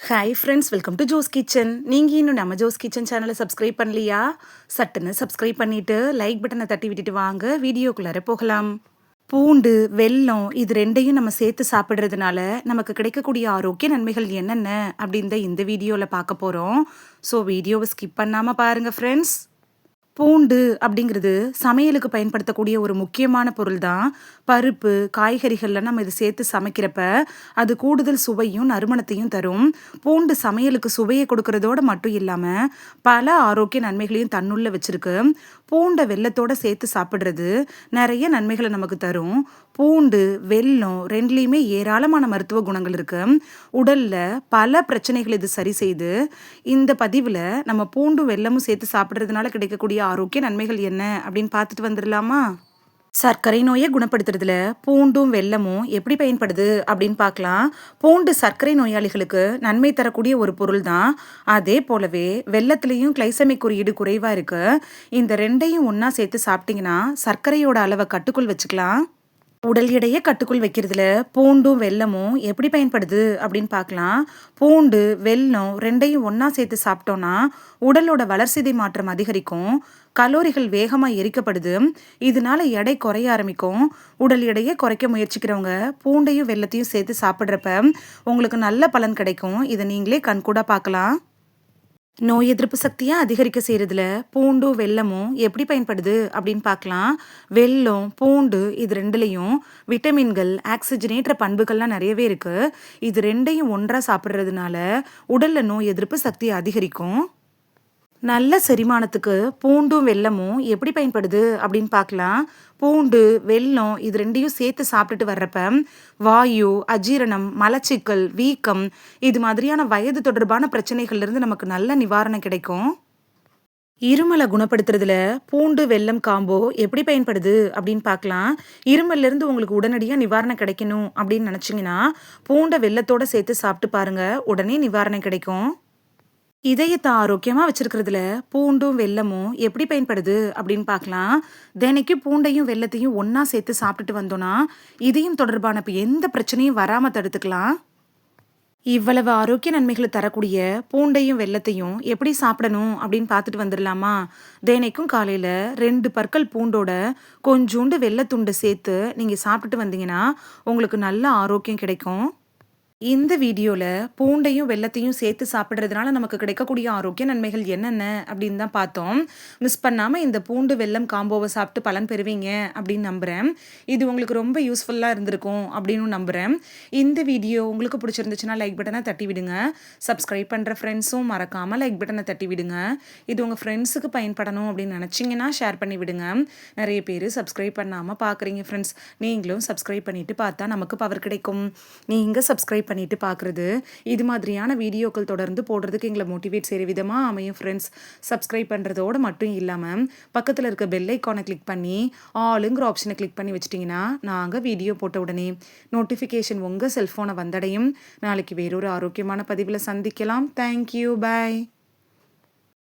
Hi friends, welcome to Jo's kitchen. நீங்கள் இன்னும் நம்ம ஜோஸ் கிச்சன் சேனலை சப்ஸ்கிரைப் பண்ணலையா? சட்டுன்னு சப்ஸ்கிரைப் பண்ணிவிட்டு லைக் பட்டனை தட்டி விட்டுட்டு வாங்க வீடியோக்குள்ளார போகலாம். பூண்டு, வெல்லம் இது ரெண்டையும் நம்ம சேர்த்து சாப்பிட்றதுனால நமக்கு கிடைக்கக்கூடிய ஆரோக்கிய நன்மைகள் என்னென்ன அப்படின்னு தான் இந்த வீடியோவில் பார்க்க போகிறோம். ஸோ வீடியோவை ஸ்கிப் பண்ணாமல் பாருங்கள் ஃப்ரெண்ட்ஸ். பூண்டு அப்படிங்கிறது சமையலுக்கு பயன்படுத்தக்கூடிய ஒரு முக்கியமான பொருள் தான். பருப்பு, காய்கறிகள்ல நம்ம இது சேர்த்து சமைக்கிறப்ப அது கூடுதல் சுவையும் நறுமணத்தையும் தரும். பூண்டு சமையலுக்கு சுவையை கொடுக்கறதோட மட்டும் இல்லாம பல ஆரோக்கிய நன்மைகளையும் தன்னுள்ள வச்சிருக்கு. பூண்டை வெல்லத்தோட சேர்த்து சாப்பிட்றது நிறைய நன்மைகளை நமக்கு தரும். பூண்டு, வெல்லம் ரெண்டுலேயுமே ஏராளமான மருத்துவ குணங்கள் இருக்கு. உடல்ல பல பிரச்சனைகள் இது சரி செய்து. இந்த பதிவில் நம்ம பூண்டு வெல்லமும் சேர்த்து சாப்பிட்றதுனால கிடைக்கக்கூடிய ஆரோக்கிய நன்மைகள் என்ன அப்படின்னு பார்த்துட்டு வந்துடலாமா? சர்க்கரை நோயை குணப்படுத்துறதுல பூண்டும் வெல்லமும் எப்படி பயன்படுது அப்படின்னு பார்க்கலாம். பூண்டு சர்க்கரை நோயாளிகளுக்கு நன்மை தரக்கூடிய ஒரு பொருள் தான். அதே போலவே வெல்லத்துலேயும் கிளைசமிக் குறியீடு குறைவாக இருக்கு. இந்த ரெண்டையும் ஒன்றா சேர்த்து சாப்பிட்டீங்கன்னா சர்க்கரையோட அளவை கட்டுக்குள் வச்சுக்கலாம். உடல் எடையை கட்டுக்குள் வைக்கிறதுல பூண்டும் வெல்லமும் எப்படி பயன்படுது அப்படின்னு பார்க்கலாம். பூண்டு, வெல்லம் ரெண்டையும் ஒன்றா சேர்த்து சாப்பிட்டோன்னா உடலோட வளர்சிதை மாற்றம் அதிகரிக்கும். கலோரிகள் வேகமாக எரிக்கப்படுது. இதனால எடை குறைய ஆரம்பிக்கும். உடல் எடையை குறைக்க முயற்சிக்கிறவங்க பூண்டையும் வெல்லத்தையும் சேர்த்து சாப்பிட்றப்ப உங்களுக்கு நல்ல பலன் கிடைக்கும். இதை நீங்களே கண்கூட பார்க்கலாம். நோய் எதிர்ப்பு சக்தியை அதிகரிக்க செய்கிறதுல பூண்டும் வெல்லமும் எப்படி பயன்படுது அப்படின்னு பார்க்கலாம். வெல்லம், பூண்டு இது ரெண்டுலேயும் விட்டமின்கள், ஆக்சிஜனேற்ற பண்புகள்லாம் நிறையவே இருக்குது. இது ரெண்டையும் ஒன்றாக சாப்பிட்றதுனால உடலில் நோய் எதிர்ப்பு சக்தி அதிகரிக்கும். நல்ல செரிமானத்துக்கு பூண்டும் வெல்லமும் எப்படி பயன்படுது அப்படின்னு பார்க்கலாம். பூண்டு, வெல்லம் இது ரெண்டையும் சேர்த்து சாப்பிட்டுட்டு வர்றப்ப வாயு, அஜீரணம், மலச்சிக்கல், வீக்கம் இது மாதிரியான வயது தொடர்பான பிரச்சனைகள்லேருந்து நமக்கு நல்ல நிவாரணம் கிடைக்கும். இருமலை குணப்படுத்துறதுல பூண்டு வெல்லம் காம்போ எப்படி பயன்படுது அப்படின்னு பார்க்கலாம். இருமல்லேருந்து உங்களுக்கு உடனடியாக நிவாரணம் கிடைக்கணும் அப்படின்னு நினச்சிங்கன்னா பூண்டை வெல்லத்தோடு சேர்த்து சாப்பிட்டு பாருங்க, உடனே நிவாரணம் கிடைக்கும். இதயத்தை ஆரோக்கியமாக வச்சிருக்கிறதுல பூண்டும் வெல்லமும் எப்படி பயன்படுது அப்படின்னு பார்க்கலாம். தினைக்கும் பூண்டையும் வெல்லத்தையும் ஒன்றா சேர்த்து சாப்பிட்டுட்டு வந்தோன்னா இதயம் தொடர்பான இப்போ எந்த பிரச்சனையும் வராமல் தடுத்துக்கலாம். இவ்வளவு ஆரோக்கிய நன்மைகளை தரக்கூடிய பூண்டையும் வெல்லத்தையும் எப்படி சாப்பிடணும் அப்படின்னு பார்த்துட்டு வந்துடலாமா? தினைக்கும் காலையில் 2 பற்கள் பூண்டோட கொஞ்சோண்டு வெல்லத்துண்டு சேர்த்து நீங்கள் சாப்பிட்டுட்டு வந்தீங்கன்னா உங்களுக்கு நல்ல ஆரோக்கியம் கிடைக்கும். இந்த வீடியோவில் பூண்டையும் வெல்லத்தையும் சேர்த்து சாப்பிட்றதுனால நமக்கு கிடைக்கக்கூடிய ஆரோக்கிய நன்மைகள் என்னென்ன அப்படின்னு தான் பார்த்தோம். மிஸ் பண்ணாமல் இந்த பூண்டு வெல்லம் காம்போவை சாப்பிட்டு பலன் பெறுவீங்க அப்படின்னு நம்புகிறேன். இது உங்களுக்கு ரொம்ப யூஸ்ஃபுல்லாக இருந்திருக்கும் அப்படின்னு நம்புகிறேன். இந்த வீடியோ உங்களுக்கு பிடிச்சிருந்துச்சுன்னா லைக் பட்டனை தட்டி விடுங்க. சப்ஸ்கிரைப் பண்ணுற ஃப்ரெண்ட்ஸும் மறக்காமல் லைக் பட்டனை தட்டி விடுங்க. இது உங்கள் ஃப்ரெண்ட்ஸுக்கு பயன்படணும் அப்படின்னு நினச்சிங்கன்னா ஷேர் பண்ணி விடுங்க. நிறைய பேர் சப்ஸ்கிரைப் பண்ணாமல் பார்க்குறீங்க ஃப்ரெண்ட்ஸ். நீங்களும் சப்ஸ்கிரைப் பண்ணிவிட்டு பார்த்தா நமக்கு பவர் கிடைக்கும். நீங்கள் சப்ஸ்கிரைப் பண்ணிட்டு பார்க்குறது இது மாதிரியான வீடியோக்கள் தொடர்ந்து போடுறதுக்கு எங்களை மோட்டிவேட் செய்கிற விதமாக அமையும் ஃப்ரெண்ட்ஸ். சப்ஸ்கிரைப் பண்ணுறதோடு மட்டும் இல்லாமல் பக்கத்தில் இருக்க பெல் ஐக்கானை கிளிக் பண்ணி ஆளுங்கிற ஆப்ஷனை கிளிக் பண்ணி வச்சிட்டிங்கன்னா நாங்கள் வீடியோ போட்ட உடனே நோட்டிஃபிகேஷன் உங்கள் செல்ஃபோனை வந்தடையும். நாளைக்கு வேறொரு ஆரோக்கியமான பதிவில் சந்திக்கலாம். தேங்க்யூ, பாய்.